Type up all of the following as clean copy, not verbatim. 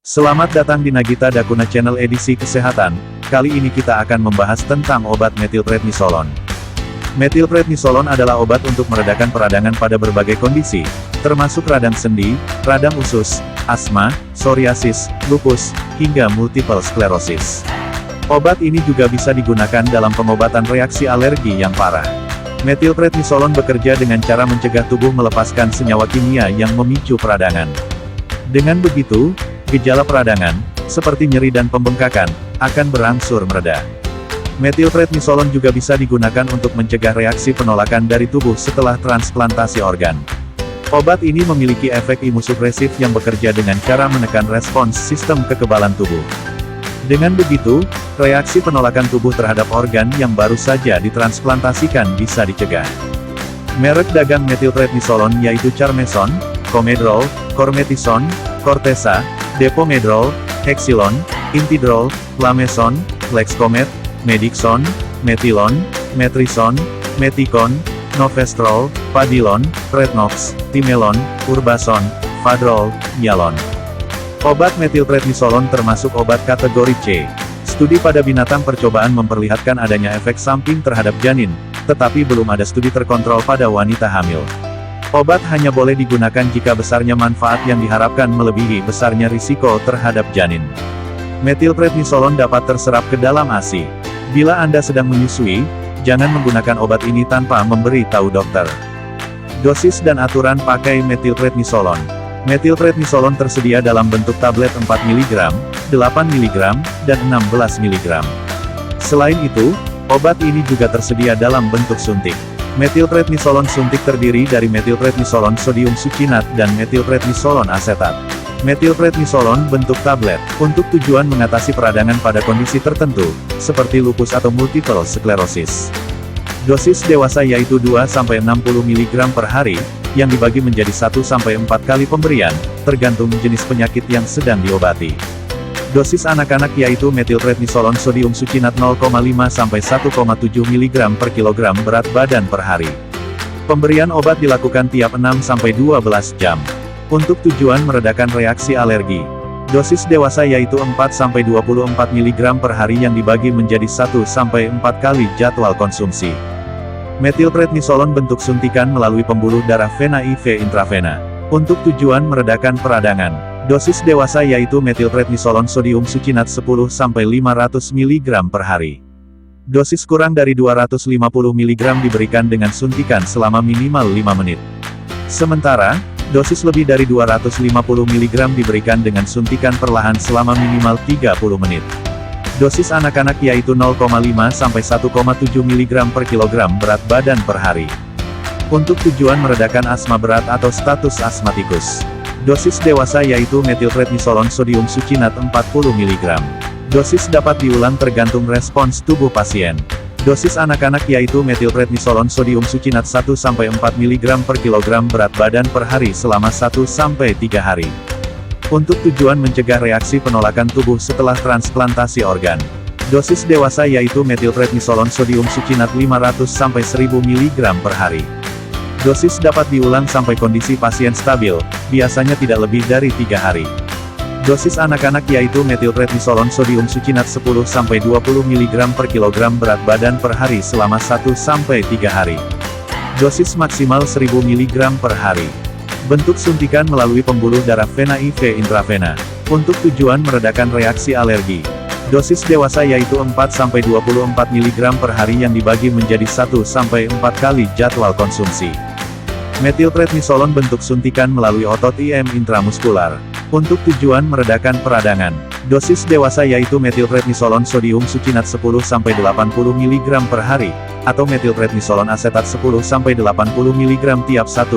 Selamat datang di Nagita Dakuna Channel edisi kesehatan. Kali ini kita akan membahas tentang obat metilprednisolon. Metilprednisolon adalah obat untuk meredakan peradangan pada berbagai kondisi, termasuk radang sendi, radang usus, asma, psoriasis, lupus, hingga multiple sklerosis. Obat ini juga bisa digunakan dalam pengobatan reaksi alergi yang parah. Metilprednisolon bekerja dengan cara mencegah tubuh melepaskan senyawa kimia yang memicu peradangan. Dengan begitu, gejala peradangan, seperti nyeri dan pembengkakan, akan berangsur mereda. Metilprednisolon juga bisa digunakan untuk mencegah reaksi penolakan dari tubuh setelah transplantasi organ. Obat ini memiliki efek imunosupresif yang bekerja dengan cara menekan respons sistem kekebalan tubuh. Dengan begitu, reaksi penolakan tubuh terhadap organ yang baru saja ditransplantasikan bisa dicegah. Merek dagang metilprednisolon yaitu Charmeson, Comedrol, Cormetison, Cortesa, Depomedrol, Hexilon, Intidrol, Lameson, Lexcomet, Medixon, Metilon, Metrison, Meticon, Novestrol, Padilon, Retnox, Timelon, Urbason, Fadrol, Yalon. Obat metilprednisolon termasuk obat kategori C. Studi pada binatang percobaan memperlihatkan adanya efek samping terhadap janin, tetapi belum ada studi terkontrol pada wanita hamil. Obat hanya boleh digunakan jika besarnya manfaat yang diharapkan melebihi besarnya risiko terhadap janin. Metilprednisolon dapat terserap ke dalam ASI. Bila Anda sedang menyusui, jangan menggunakan obat ini tanpa memberi tahu dokter. Dosis dan aturan pakai metilprednisolon. Metilprednisolon tersedia dalam bentuk tablet 4 mg, 8 mg, dan 16 mg. Selain itu, obat ini juga tersedia dalam bentuk suntik. Metilprednisolon suntik terdiri dari metilprednisolon sodium succinat dan metilprednisolon asetat. Metilprednisolon bentuk tablet, untuk tujuan mengatasi peradangan pada kondisi tertentu, seperti lupus atau multiple sklerosis. Dosis dewasa yaitu 2-60 mg per hari, yang dibagi menjadi 1-4 kali pemberian, tergantung jenis penyakit yang sedang diobati. Dosis anak-anak yaitu metilprednisolon sodium succinat 0,5-1,7 mg per kilogram berat badan per hari. Pemberian obat dilakukan tiap 6-12 jam. Untuk tujuan meredakan reaksi alergi. Dosis dewasa yaitu 4-24 mg per hari yang dibagi menjadi 1-4 kali jadwal konsumsi. Metilprednisolon bentuk suntikan melalui pembuluh darah vena IV intravena. Untuk tujuan meredakan peradangan. Dosis dewasa yaitu metilprednisolon sodium succinat 10-500 mg per hari. Dosis kurang dari 250 mg diberikan dengan suntikan selama minimal 5 menit. Sementara, dosis lebih dari 250 mg diberikan dengan suntikan perlahan selama minimal 30 menit. Dosis anak-anak yaitu 0,5-1,7 mg per kilogram berat badan per hari. Untuk tujuan meredakan asma berat atau status asmatikus. Dosis dewasa yaitu metilprednisolon sodium succinat 40 mg. Dosis dapat diulang tergantung respons tubuh pasien. Dosis anak-anak yaitu metilprednisolon sodium succinat 1-4 mg per kilogram berat badan per hari selama 1-3 hari. Untuk tujuan mencegah reaksi penolakan tubuh setelah transplantasi organ. Dosis dewasa yaitu metilprednisolon sodium succinat 500-1000 mg per hari. Dosis dapat diulang sampai kondisi pasien stabil, biasanya tidak lebih dari 3 hari. Dosis anak-anak yaitu metilprednisolon sodium succinat 10-20 mg per kilogram berat badan per hari selama 1-3 hari. Dosis maksimal 1000 mg per hari. Bentuk suntikan melalui pembuluh darah vena IV intravena. Untuk tujuan meredakan reaksi alergi. Dosis dewasa yaitu 4-24 mg per hari yang dibagi menjadi 1-4 kali jadwal konsumsi. Metilprednisolon bentuk suntikan melalui otot IM intramuskular. Untuk tujuan meredakan peradangan. Dosis dewasa yaitu metilprednisolon sodium succinat 10-80 mg per hari, atau metilprednisolon asetat 10-80 mg tiap 1-2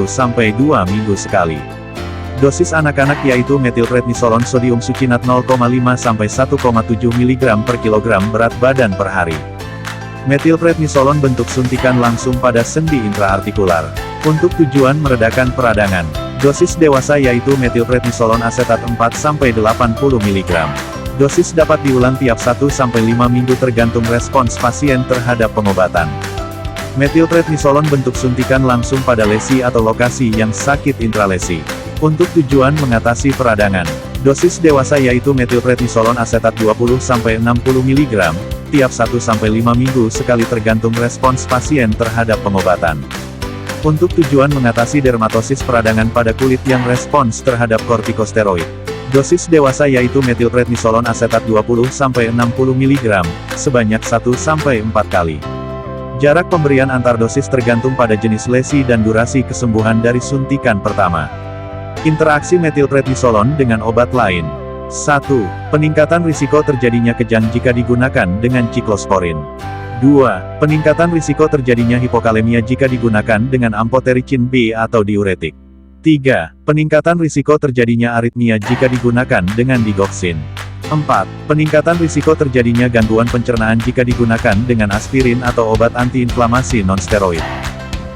minggu sekali. Dosis anak-anak yaitu metilprednisolon sodium succinat 0,5-1,7 mg per kilogram berat badan per hari. Metilprednisolon bentuk suntikan langsung pada sendi intraartikular. Untuk tujuan meredakan peradangan. Dosis dewasa yaitu metilprednisolon asetat 4-80 mg. Dosis dapat diulang tiap 1-5 minggu tergantung respons pasien terhadap pengobatan. Metilprednisolon bentuk suntikan langsung pada lesi atau lokasi yang sakit intralesi. Untuk tujuan mengatasi peradangan. Dosis dewasa yaitu metilprednisolon asetat 20-60 mg, tiap 1-5 minggu sekali tergantung respons pasien terhadap pengobatan. Untuk tujuan mengatasi dermatosis peradangan pada kulit yang respons terhadap kortikosteroid. Dosis dewasa yaitu metilprednisolon asetat 20-60 mg, sebanyak 1-4 kali. Jarak pemberian antar dosis tergantung pada jenis lesi dan durasi kesembuhan dari suntikan pertama. Interaksi metilprednisolon dengan obat lain. 1. Peningkatan risiko terjadinya kejang jika digunakan dengan ciklosporin. 2. Peningkatan risiko terjadinya hipokalemia jika digunakan dengan amphotericin B atau diuretik. 3. Peningkatan risiko terjadinya aritmia jika digunakan dengan digoxin. 4. Peningkatan risiko terjadinya gangguan pencernaan jika digunakan dengan aspirin atau obat antiinflamasi nonsteroid.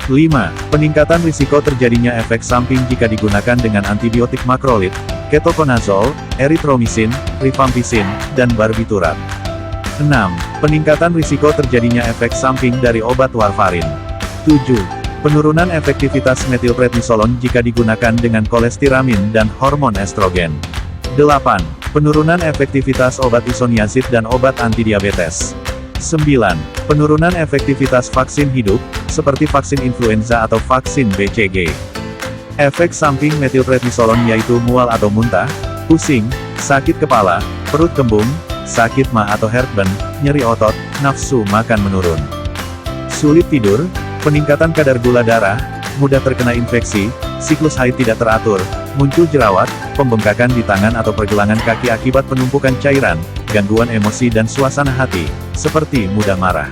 5. Peningkatan risiko terjadinya efek samping jika digunakan dengan antibiotik makrolid, ketoconazole, erythromycin, rifampicin, dan barbiturat. 6. Peningkatan risiko terjadinya efek samping dari obat warfarin. 7. Penurunan efektivitas metilprednisolon jika digunakan dengan kolestiramin dan hormon estrogen. 8. Penurunan efektivitas obat isoniazid dan obat antidiabetes. 9. Penurunan efektivitas vaksin hidup, seperti vaksin influenza atau vaksin BCG. Efek samping metilprednisolon yaitu mual atau muntah, pusing, sakit kepala, perut kembung, sakit ma atau heartburn, nyeri otot, nafsu makan menurun. Sulit tidur, peningkatan kadar gula darah, mudah terkena infeksi, siklus haid tidak teratur, muncul jerawat, pembengkakan di tangan atau pergelangan kaki akibat penumpukan cairan, gangguan emosi dan suasana hati, seperti mudah marah.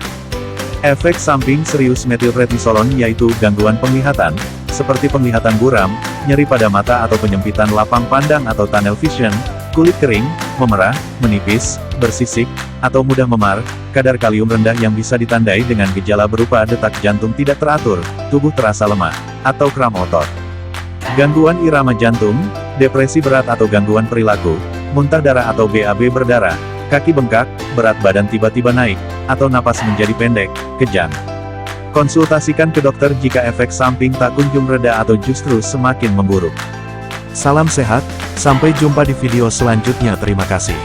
Efek samping serius metilprednisolon yaitu gangguan penglihatan, seperti penglihatan buram, nyeri pada mata atau penyempitan lapang pandang atau tunnel vision, kulit kering, memerah, menipis, bersisik, atau mudah memar, kadar kalium rendah yang bisa ditandai dengan gejala berupa detak jantung tidak teratur, tubuh terasa lemah, atau kram otot. Gangguan irama jantung, depresi berat atau gangguan perilaku, muntah darah atau BAB berdarah, kaki bengkak, berat badan tiba-tiba naik, atau napas menjadi pendek, kejang. Konsultasikan ke dokter jika efek samping tak kunjung reda atau justru semakin memburuk. Salam sehat, sampai jumpa di video selanjutnya. Terima kasih.